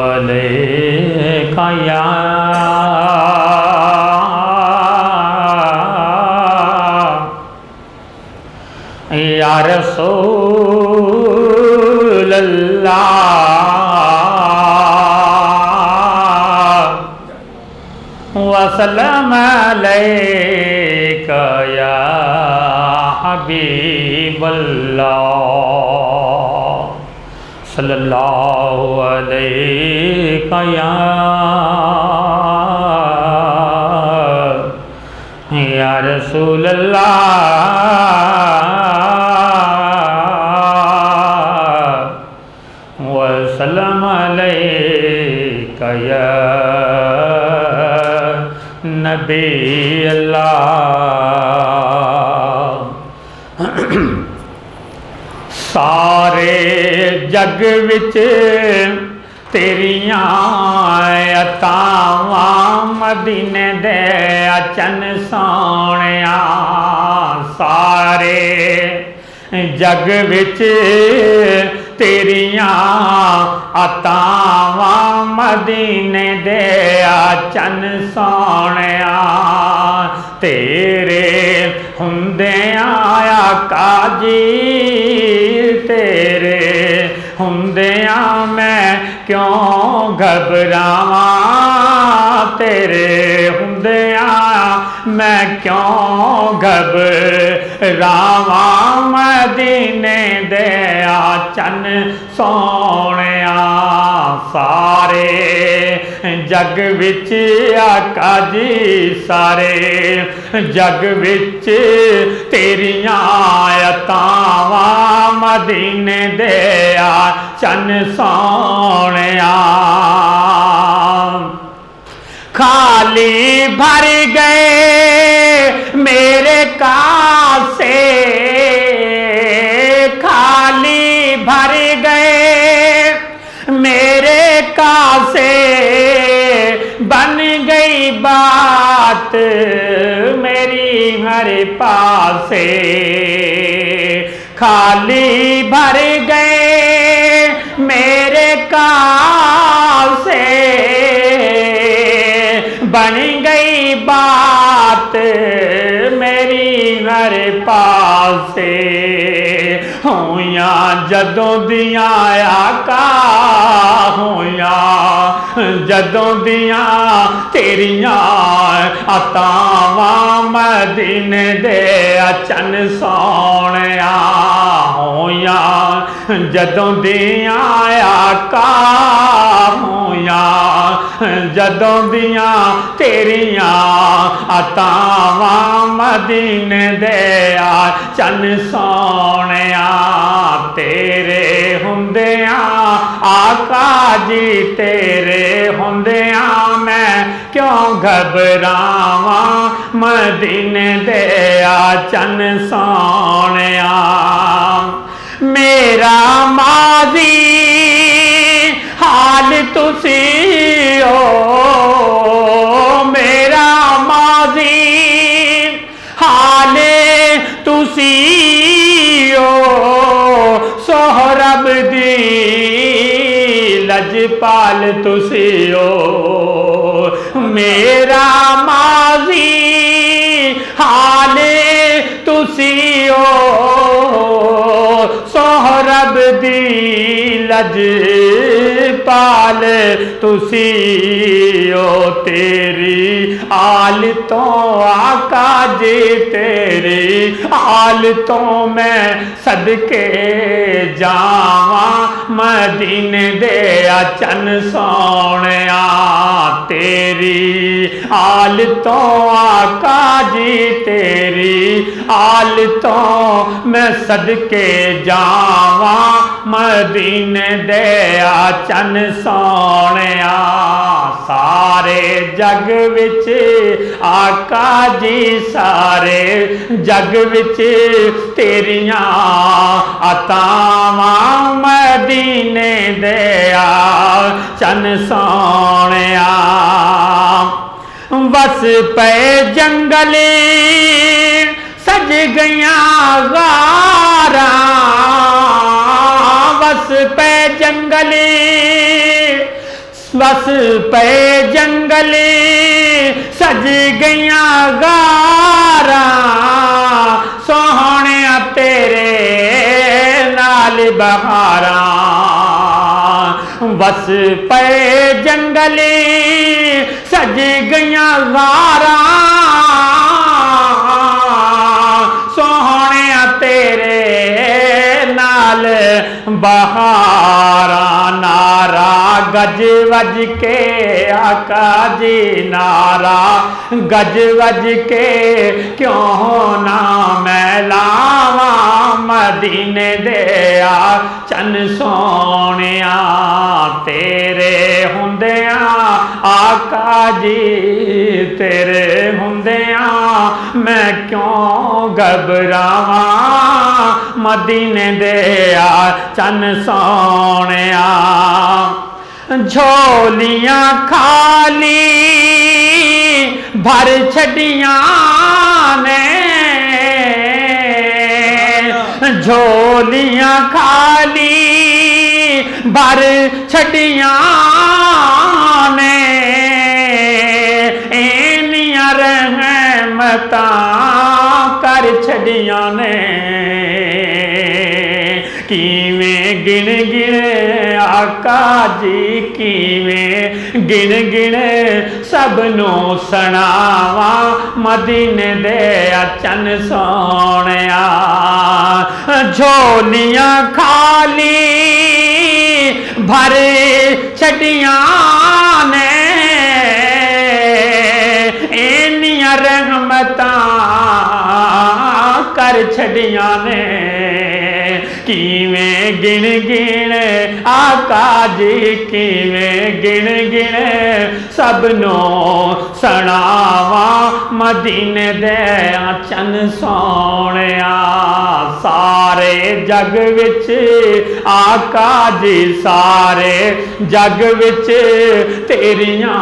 अलैका या रसूल अल्लाह वसल्लम अलैका या हबीबल्लाह सल्लल्लाहु अलैका या रसूल अल्लाह वसल्लम अलैका या नबी अल्लाह। सारे जग विच तेरियां अतावां मदीने दे अचन सोहणिया। सारे जग विच तेरियां अतावां मदीने दे अचन सोहणिया। तेरे हुंदियां आका जी तेरे हुंदियां मैं क्यों घबरावां। तेरे हुंदियां मैं क्यों घबरावां। मदीने दे अचन सोहणिया। सारे जग विच आका जी सारे जग विच तेरियां अतावां मदीने दे अचन सोहणिया। खाली भर गए मेरे कासे खाली भर गए मेरे कासे बन गई बात मेरी हर पासे। खाली भर गए मेरे कासे बन गई बात मेरी हर पासे। होया जदों दियां आका होया जदों दियां तेरियां अतावां मदीने दे अचन सोहणिया। होया जदों दियां आका होया जदों दियां तेरियां अतावां मदीने दे अचन सोहणिया। तेरे हुंदियां आका जी तेरे हुंदियां मैं क्यों घबरावां। मदीने दे अचन सोहणिया। मेरा माजी हाल तुसी हो मेरा माजी हाल तुसी हो। सोहरब दी लजपाल तुसी हो। मेरा माजी हाल तुसी हो सोहरब दी लजपाल तुसी हो। तेरी आल तो आका जी तेरी आल तो मैं सदके जावां। मदीने दे अचन सोहणिया। तेरी आल तो आका जी तेरी आल तो मैं सदके जावां। मदीने दे अचन सोहणिया। सारे जग विच आका जी सारे जग विच तेरियां अतावां मदीने दे अचन सोहणिया। बस पे जंगले सज गया गारा। बस पे जंगले बस पे जंगली सज गईया गारा सोहने तेरे नाल बहारा बस पे जंगली सज गईया गारा सोहने तेरे नाल बहारा नारा गज वज के आका जी नारा गज वज के क्यों ना मैं लावा मदीने दे आ चन सोनिया तेरे हुंदिया आका जी तेरे हुंदिया मैं क्यों घबरावा मदीने दे आ चन सोनिया झोलियां खाली भर छड़ियां ने झोलियां खाली भर छड़ियां ने इनियां रहमतां कर छड़ियां ने किवें गिन गिन आका जी किवें गिन गिन सबनों सुनावा मदीने दे चन सोनिया झोलियां खाली भर छड़ियां ने इनियां रहमतां कर छड़ियां ने किवें गिन गिन आका जी किवें गिन गिन सबनों सुनावा मदीने दे चन सोनिया सारे जग विच आका जी सारे जग विच तेरियां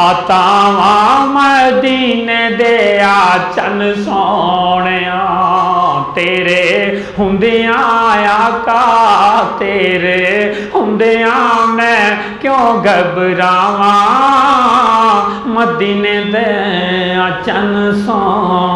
आतावां मदीने दे चन सोनिया तेरे हुंदिया आका तेरे हुंदिया मैं क्यों घबरावा मदीने दे चन सोनिया।